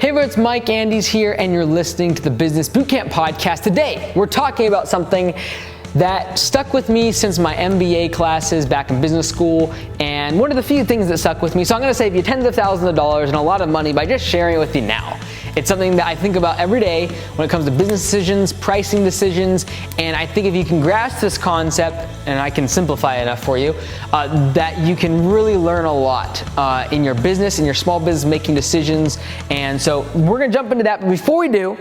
Hey everyone, it's Mike Andes here, and you're listening to the Business Bootcamp Podcast. Today, we're talking about something that stuck with me since my MBA classes back in business school, and one of the few things that stuck with me. So I'm gonna save you tens of thousands of dollars and a lot of money by just sharing it with you now. It's something that I think about every day when it comes to business decisions, pricing decisions, and I think if you can grasp this concept, and I can simplify it enough for you, that you can really learn a lot in your business, in your small business making decisions. And so we're gonna jump into that, but before we do,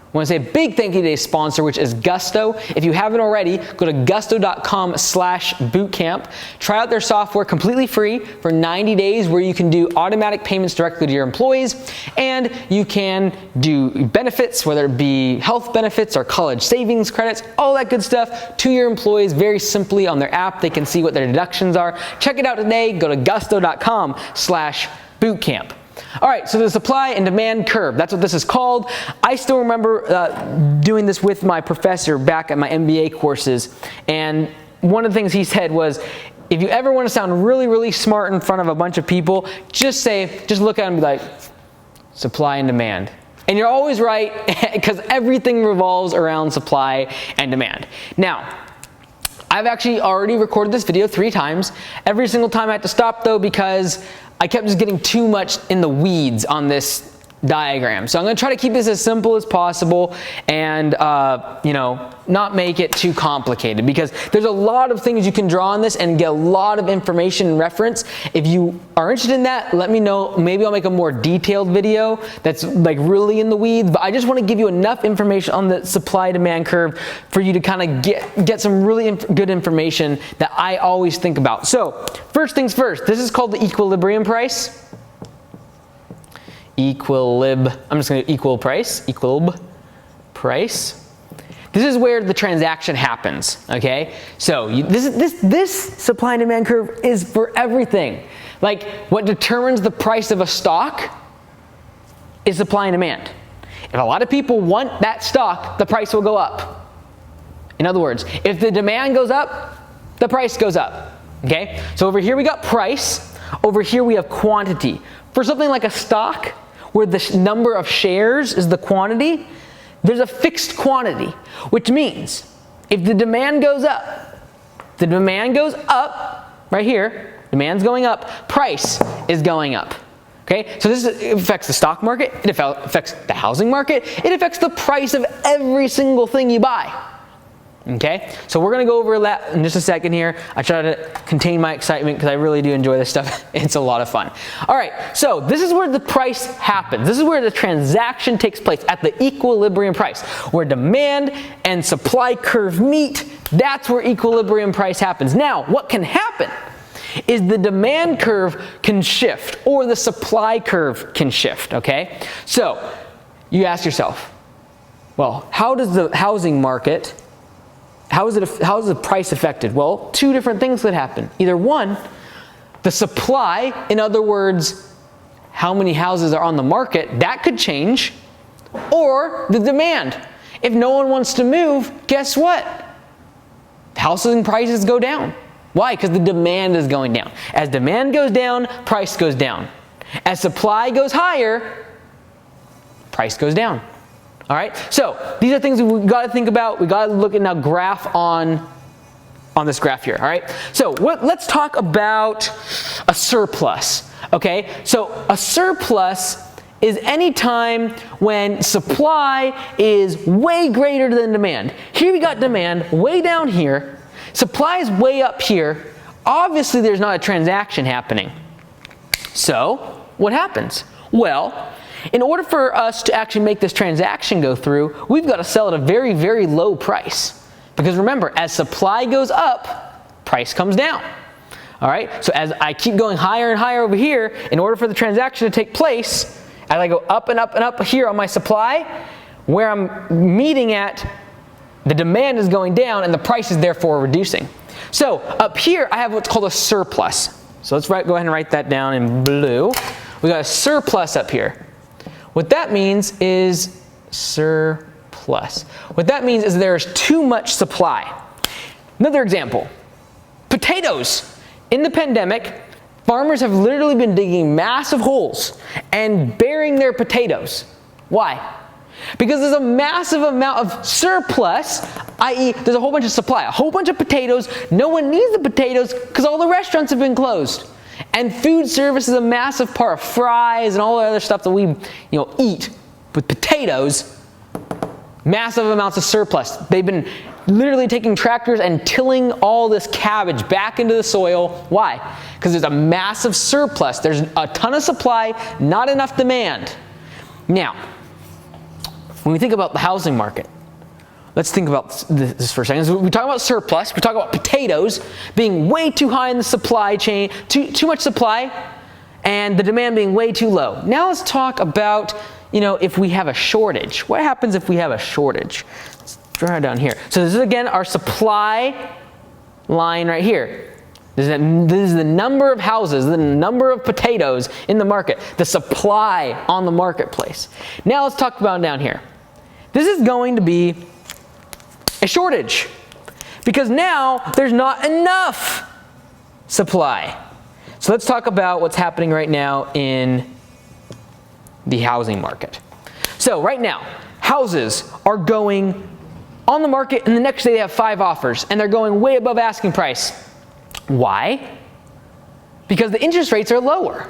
I want to say a big thank you to today's sponsor, which is Gusto. If you haven't already, go to gusto.com/bootcamp. Try out their software completely free for 90 days where you can do automatic payments directly to your employees, and you can do benefits, whether it be health benefits or college savings credits, all that good stuff to your employees very simply on their app. They can see what their deductions are. Check it out today. Go to gusto.com/bootcamp. All right, so the supply and demand curve, that's what this is called. I still remember doing this with my professor back at my MBA courses, and one of the things he said was, if you ever want to sound really, really smart in front of a bunch of people, just look at them and be like, supply and demand. And you're always right, because everything revolves around supply and demand. Now, I've actually already recorded this video 3 times. Every single time I had to stop though, because I kept just getting too much in the weeds on this diagram. So I'm gonna try to keep this as simple as possible and not make it too complicated, because there's a lot of things you can draw on this and get a lot of information and reference. If you are interested in that, let me know. Maybe I'll make a more detailed video that's like really in the weeds, but I just want to give you enough information on the supply demand curve for you to kind of get some really good information that I always think about. So first things first, this is called the equilibrium price. I'm just going to equilib price. This is where the transaction happens, okay? So this supply and demand curve is for everything. Like, what determines the price of a stock is supply and demand. If a lot of people want that stock, the price will go up. In other words, if the demand goes up, the price goes up, okay? So over here we got price, over here we have quantity. For something like a stock, where the number of shares is the quantity, there's a fixed quantity, which means if the demand goes up, right here, demand's going up, price is going up. Okay, so this affects the stock market, it affects the housing market, it affects the price of every single thing you buy. Okay, so we're gonna go over that in just a second here. I try to contain my excitement because I really do enjoy this stuff. It's a lot of fun. All right, so this is where the price happens. This is where the transaction takes place, at the equilibrium price, where demand and supply curve meet. That's where equilibrium price happens. Now, what can happen is the demand curve can shift, or the supply curve can shift, okay? So you ask yourself, well, how does the housing market, how is the price affected? Well, 2 different things could happen. Either one, the supply, in other words, how many houses are on the market, that could change, or the demand. If no one wants to move, guess what? Housing prices go down. Why? Because the demand is going down. As demand goes down, price goes down. As supply goes higher, price goes down. All right, so these are things we've got to think about. We've got to look at now graph on this graph here, all right? So let's talk about a surplus, okay? So a surplus is any time when supply is way greater than demand. Here we got demand way down here. Supply is way up here. Obviously, there's not a transaction happening. So what happens? Well, in order for us to actually make this transaction go through, we've got to sell at a very, very low price. Because remember, as supply goes up, price comes down. All right, so as I keep going higher and higher over here, in order for the transaction to take place, as I go up and up and up here on my supply, where I'm meeting at, the demand is going down and the price is therefore reducing. So up here, I have what's called a surplus. So let's go ahead and write that down in blue. We got a surplus up here. What that means is surplus. What that means is there's too much supply. Another example, potatoes. In the pandemic, Farmers have literally been digging massive holes and burying their potatoes. Why? Because there's a massive amount of surplus, i.e. there's a whole bunch of supply, a whole bunch of potatoes. No one needs the potatoes because all the restaurants have been closed. And food service is a massive part of fries and all the other stuff that we eat with potatoes. Massive amounts of surplus. They've been literally taking tractors and tilling all this cabbage back into the soil. Why? Because there's a massive surplus. There's a ton of supply, not enough demand. Now, when we think about the housing market, let's think about this for a second. So we talk about surplus, we talk about potatoes being way too high in the supply chain, too much supply, and the demand being way too low. Now let's talk about, if we have a shortage. What happens if we have a shortage? Let's draw it down here. So this is again our supply line right here. This is the number of houses, the number of potatoes in the market, the supply on the marketplace. Now let's talk about down here. This is going to be a shortage because now there's not enough supply. So let's talk about what's happening right now in the housing market. So right now, houses are going on the market and the next day they have 5 offers and they're going way above asking price. Why? Because the interest rates are lower.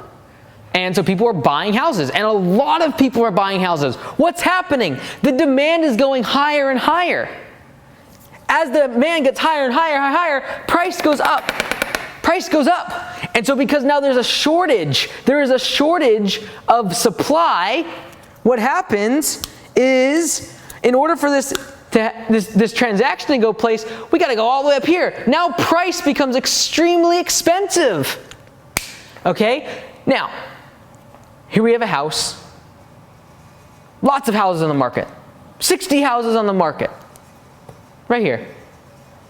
And so people are buying houses, and a lot of people are buying houses. What's happening? The demand is going higher and higher. As the demand gets higher and higher, price goes up. Price goes up. And so because now there is a shortage of supply, what happens is, in order for this transaction to go place, we got to go all the way up here. Now price becomes extremely expensive. Okay? Now, here we have a house. Lots of houses on the market. 60 houses on the market. Right here.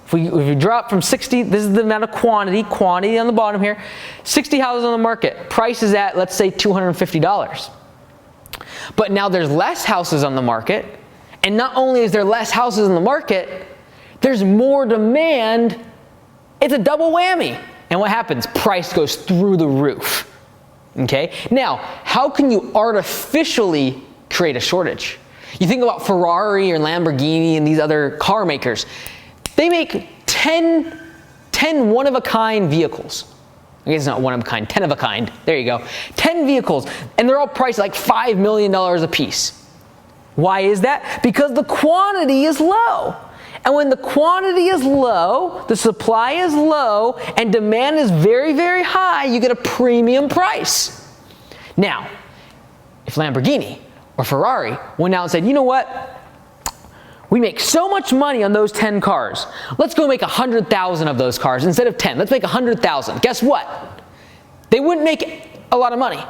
If we drop from 60, this is the amount of quantity on the bottom here. 60 houses on the market. Price is at, let's say, $250. But now there's less houses on the market. And not only is there less houses in the market, there's more demand. It's a double whammy. And what happens? Price goes through the roof. Okay? Now, how can you artificially create a shortage? You think about Ferrari or Lamborghini and these other car makers. They make 10 one-of-a-kind vehicles. I guess it's not one of a kind, 10 of a kind. There you go. 10 vehicles, and they're all priced like $5 million a piece. Why is that? Because the quantity is low. And when the quantity is low, the supply is low, and demand is very, very high, you get a premium price. Now, if Lamborghini or Ferrari went out and said, you know what? We make so much money on those 10 cars. Let's go make 100,000 of those cars instead of 10. Let's make 100,000. Guess what? They wouldn't make a lot of money.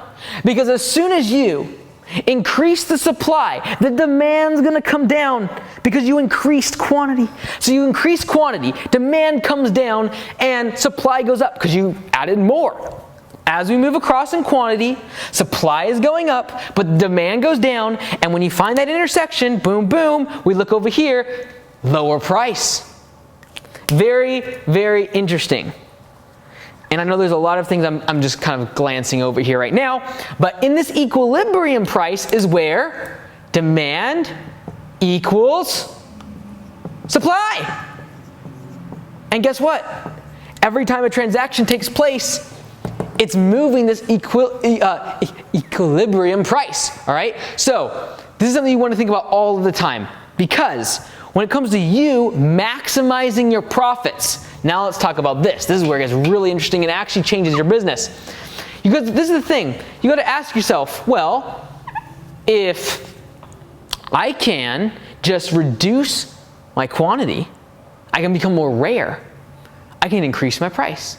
Because as soon as you increase the supply, the demand's going to come down because you increased quantity. So you increase quantity, demand comes down, and supply goes up because you added more. As we move across in quantity, supply is going up, but demand goes down, and when you find that intersection, boom, boom, we look over here, lower price. Very, very interesting. And I know there's a lot of things I'm just kind of glancing over here right now, but in this equilibrium price is where demand equals supply. And guess what? Every time a transaction takes place, it's moving this equilibrium price, all right? So this is something you want to think about all of the time, because when it comes to you maximizing your profits, now let's talk about this. This is where it gets really interesting and actually changes your business. This is the thing. You got to ask yourself, well, if I can just reduce my quantity, I can become more rare. I can increase my price.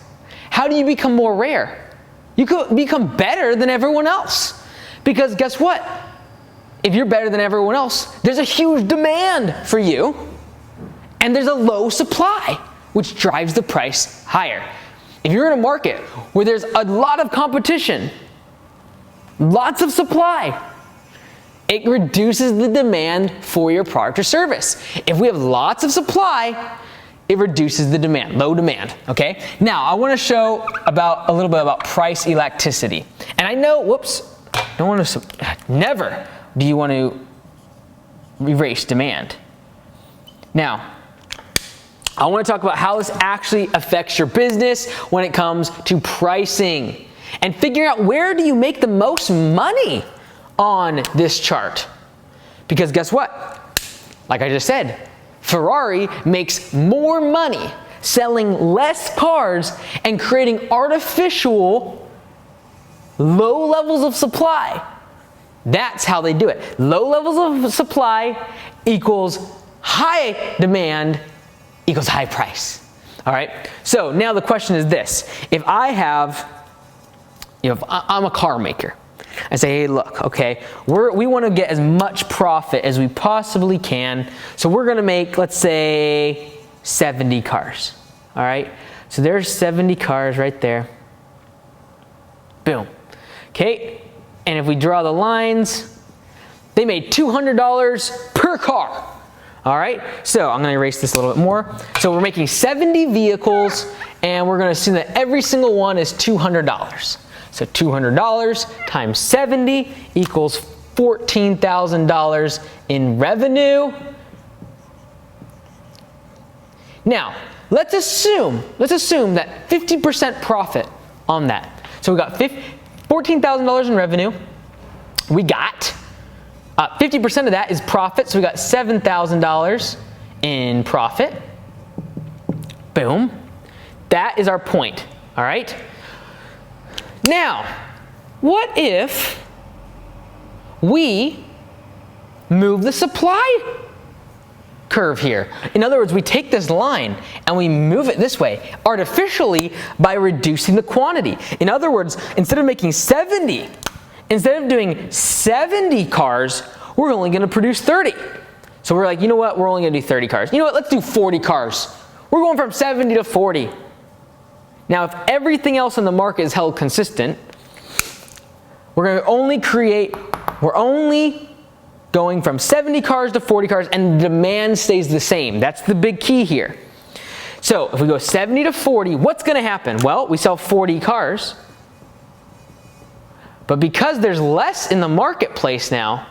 How do you become more rare? You could become better than everyone else. Because guess what? If you're better than everyone else, there's a huge demand for you, and there's a low supply, which drives the price higher. If you're in a market where there's a lot of competition, lots of supply, it reduces the demand for your product or service. If we have lots of supply, it reduces the demand, low demand, okay? Now, I wanna show a little bit about price elasticity. And I know, never do you want to erase demand. Now, I want to talk about how this actually affects your business when it comes to pricing and figuring out where do you make the most money on this chart. Because guess what? Like I just said, Ferrari makes more money selling less cars and creating artificial low levels of supply. That's how they do it. Low levels of supply equals high demand equals high price. All right. So now the question is this: if I have, if I'm a car maker, I say, hey, look, okay, we want to get as much profit as we possibly can. So we're going to make, let's say, 70 cars. All right. So there's 70 cars right there. Boom. Okay. And if we draw the lines, they made $200 per car. All right, so I'm going to erase this a little bit more. So we're making 70 vehicles, and we're going to assume that every single one is $200. So $200 times 70 equals $14,000 in revenue. Now, let's assume that 50% profit on that. So we got $14,000 in revenue. We got 50% of that is profit, so we got $7,000 in profit. Boom. That is our point, all right? Now, what if we move the supply curve here? In other words, we take this line and we move it this way, artificially, by reducing the quantity. In other words, instead of doing 70 cars, we're only going to produce 30. So we're like, you know what? We're only going to do 30 cars. You know what? Let's do 40 cars. We're going from 70 to 40. Now, if everything else in the market is held consistent, we're only going from 70 cars to 40 cars, and the demand stays the same. That's the big key here. So if we go 70 to 40, what's going to happen? Well, we sell 40 cars. But because there's less in the marketplace now,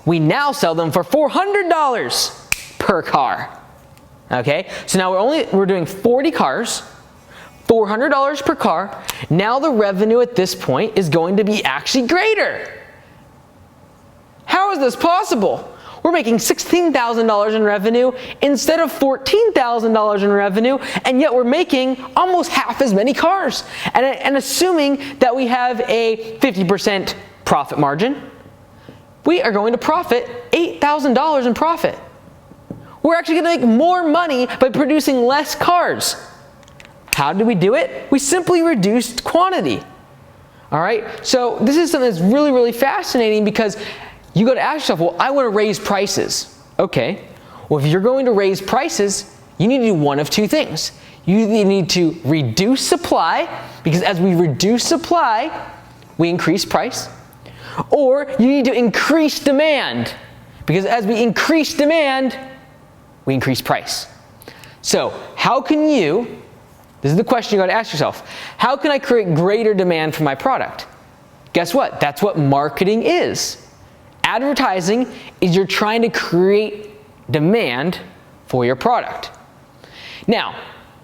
we now sell them for $400 per car. Okay? So now we're doing 40 cars, $400 per car. Now the revenue at this point is going to be actually greater. How is this possible? We're making $16,000 in revenue instead of $14,000 in revenue, and yet we're making almost half as many cars. And assuming that we have a 50% profit margin, we are going to profit $8,000 in profit. We're actually going to make more money by producing less cars. How did we do it? We simply reduced quantity. All right? So this is something that's really, really fascinating, because you got to ask yourself, well, I want to raise prices. Okay. Well, if you're going to raise prices, you need to do one of two things. You need to reduce supply, because as we reduce supply, we increase price. Or you need to increase demand, because as we increase demand, we increase price. So how can you, this is the question you got to ask yourself, how can I create greater demand for my product? Guess what? That's what marketing is. Advertising is you're trying to create demand for your product. Now,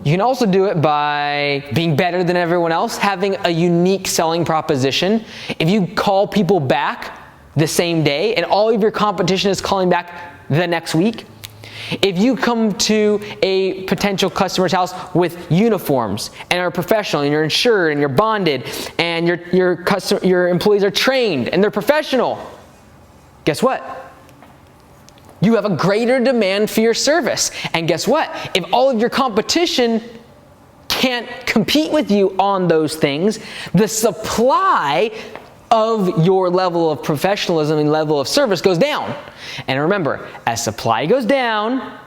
you can also do it by being better than everyone else, having a unique selling proposition. If you call people back the same day and all of your competition is calling back the next week, if you come to a potential customer's house with uniforms and are professional and you're insured and you're bonded and your employees are trained and they're professional, guess what? You have a greater demand for your service. And guess what? If all of your competition can't compete with you on those things, the supply of your level of professionalism and level of service goes down. And remember, as supply goes down,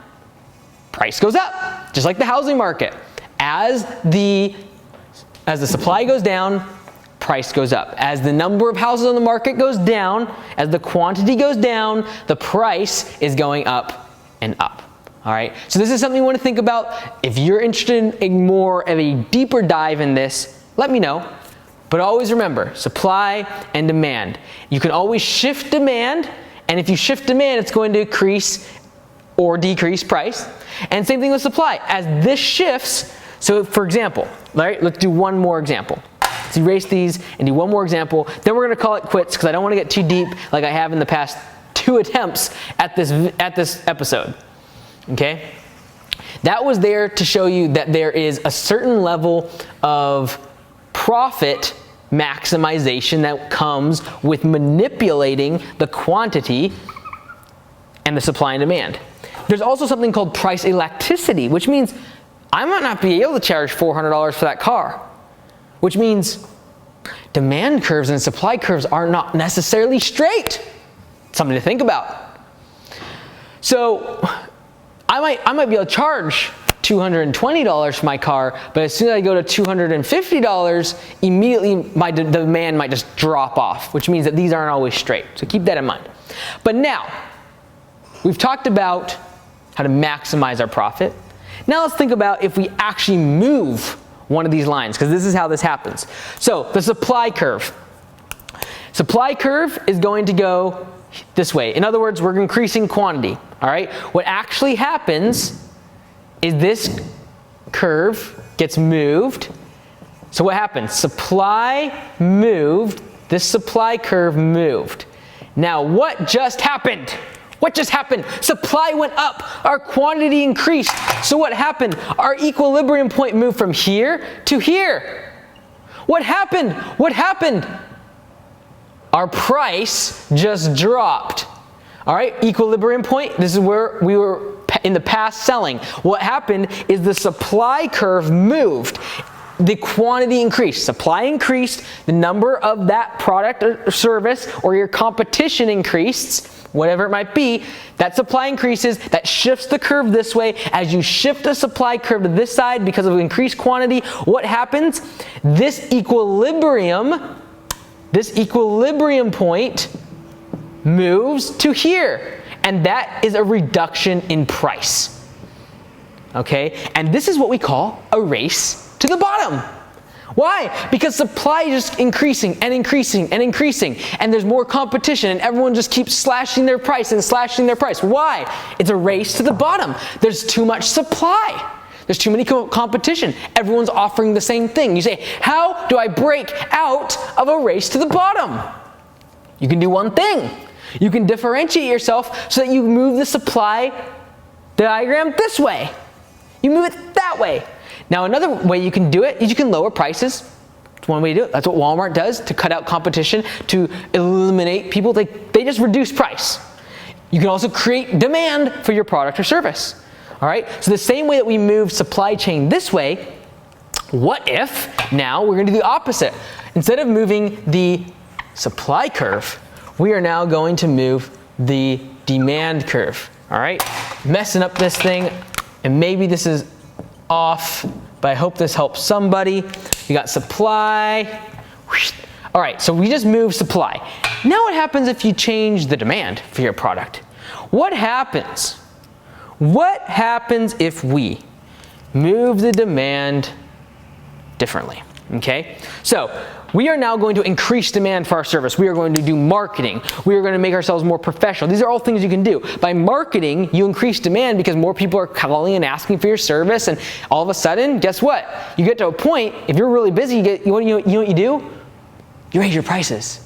price goes up, just like the housing market. As the supply goes down, price goes up. As the number of houses on the market goes down, as the quantity goes down, the price is going up and up. All right, so this is something you want to think about. If you're interested in more of a deeper dive in this, let me know. But always remember, supply and demand. You can always shift demand, and if you shift demand, it's going to increase or decrease price. And same thing with supply. As this shifts, so for example, all right, let's do one more example. Let's erase these and do one more example. Then we're going to call it quits because I don't want to get too deep like I have in the past 2 attempts at this episode. Okay? That was there to show you that there is a certain level of profit maximization that comes with manipulating the quantity and the supply and demand. There's also something called price elasticity, which means I might not be able to charge $400 for that car, which means demand curves and supply curves are not necessarily straight. Something to think about. So I might be able to charge $220 for my car, but as soon as I go to $250, immediately my demand might just drop off, which means that these aren't always straight. So keep that in mind. But now, we've talked about how to maximize our profit. Now let's think about if we actually move one of these lines, because this is how this happens. So the supply curve. Supply curve is going to go this way. In other words, we're increasing quantity. All right. What actually happens is this curve gets moved. So what happens? Supply moved. This supply curve moved. Now what just happened? What just happened? Supply went up. Our quantity increased. So what happened? Our equilibrium point moved from here to here. What happened? What happened? Our price just dropped. All right, equilibrium point, this is where we were in the past selling. What happened is the supply curve moved. The quantity increased. Supply increased. The number of that product or service or your competition increased, whatever it might be. That supply increases. That shifts the curve this way. As you shift the supply curve to this side because of increased quantity, what happens? This equilibrium point moves to here, and that is a reduction in price. Okay, and this is what we call a race to the bottom. Why? Because supply is just increasing and increasing and increasing, and there's more competition, and everyone just keeps slashing their price and slashing their price. Why? It's a race to the bottom. There's too much supply. There's too many competition. Everyone's offering the same thing. You say, how do I break out of a race to the bottom? You can do one thing. You can differentiate yourself so that you move the supply diagram this way. You move it that way. Now another way you can do it is you can lower prices. It's one way to do it. That's what Walmart does to cut out competition, to eliminate people. They just reduce price. You can also create demand for your product or service. All right, so the same way that we move supply chain this way, what if now we're going to do the opposite? Instead of moving the supply curve, we are now going to move the demand curve. All right, messing up this thing, and maybe this is off, but I hope this helps somebody. You got supply. All right, so we just moved supply. Now what happens if you change the demand for your product? What happens? What happens if we move the demand differently? Okay, so we are now going to increase demand for our service. We are going to do marketing. We are going to make ourselves more professional. These are all things you can do. By marketing, you increase demand because more people are calling and asking for your service, and all of a sudden, guess what? You get to a point, if you're really busy, you know what you do? You raise your prices.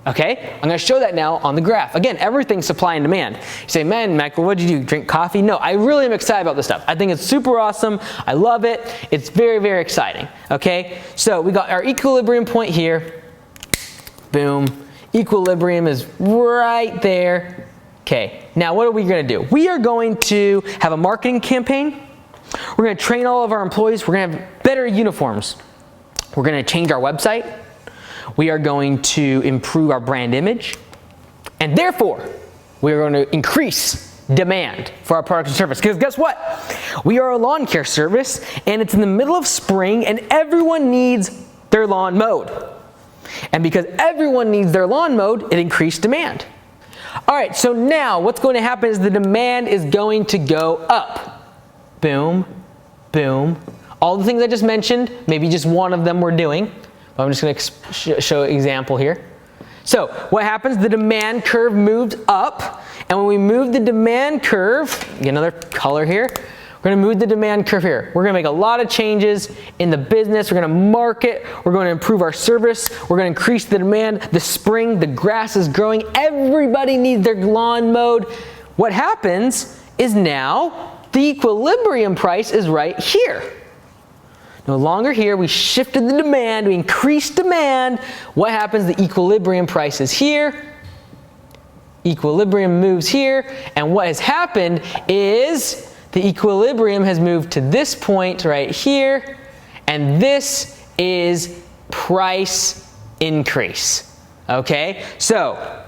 Okay, I'm going to show that now on the graph. Again, everything's supply and demand. You say, man, Michael, what did you do? Drink coffee? No, I really am excited about this stuff. I think it's super awesome. I love it. It's very, very exciting. Okay, so we got our equilibrium point here. Boom. Equilibrium is right there. Okay, now what are we going to do? We are going to have a marketing campaign. We're going to train all of our employees. We're going to have better uniforms. We're going to change our website. We are going to improve our brand image, and therefore, we are going to increase demand for our product and service. Because guess what? We are a lawn care service, and it's in the middle of spring, and everyone needs their lawn mowed. And because everyone needs their lawn mowed, it increased demand. All right, so now what's going to happen is the demand is going to go up. Boom, boom. All the things I just mentioned, maybe just one of them we're doing. But I'm just going to show an example here. So what happens? The demand curve moved up. And when we move the demand curve, get another color here. We're going to move the demand curve here. We're going to make a lot of changes in the business. We're going to market. We're going to improve our service. We're going to increase the demand. The spring, the grass is growing. Everybody needs their lawn mowed. What happens is now the equilibrium price is right here. No longer here. We shifted the demand. We increased demand. What happens? The equilibrium price is here. Equilibrium moves here. And what has happened is the equilibrium has moved to this point right here, and this is price increase. Okay? So,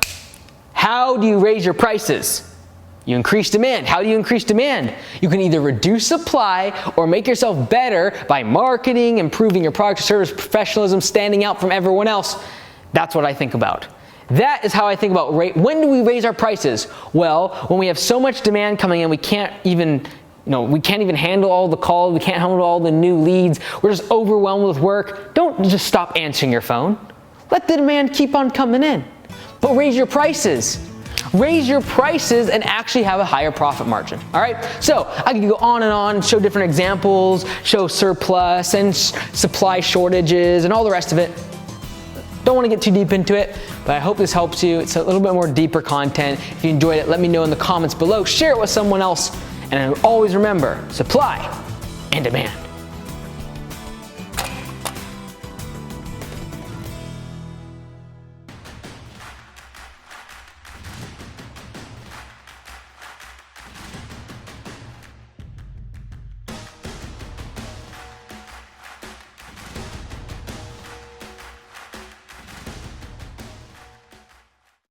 how do you raise your prices? You increase demand. How do you increase demand? You can either reduce supply or make yourself better by marketing, improving your product or service, professionalism, standing out from everyone else. That's what I think about. That is how I think about when do we raise our prices? Well, when we have so much demand coming in, we can't even handle all the calls, we can't handle all the new leads, we're just overwhelmed with work. Don't just stop answering your phone. Let the demand keep on coming in. But raise your prices. Raise your prices and actually have a higher profit margin. All right? So I can go on and on, show different examples, show surplus and supply shortages and all the rest of it. Don't want to get too deep into it, but I hope this helps you. It's a little bit more deeper content. If you enjoyed it, let me know in the comments below. Share it with someone else. And always remember, supply and demand.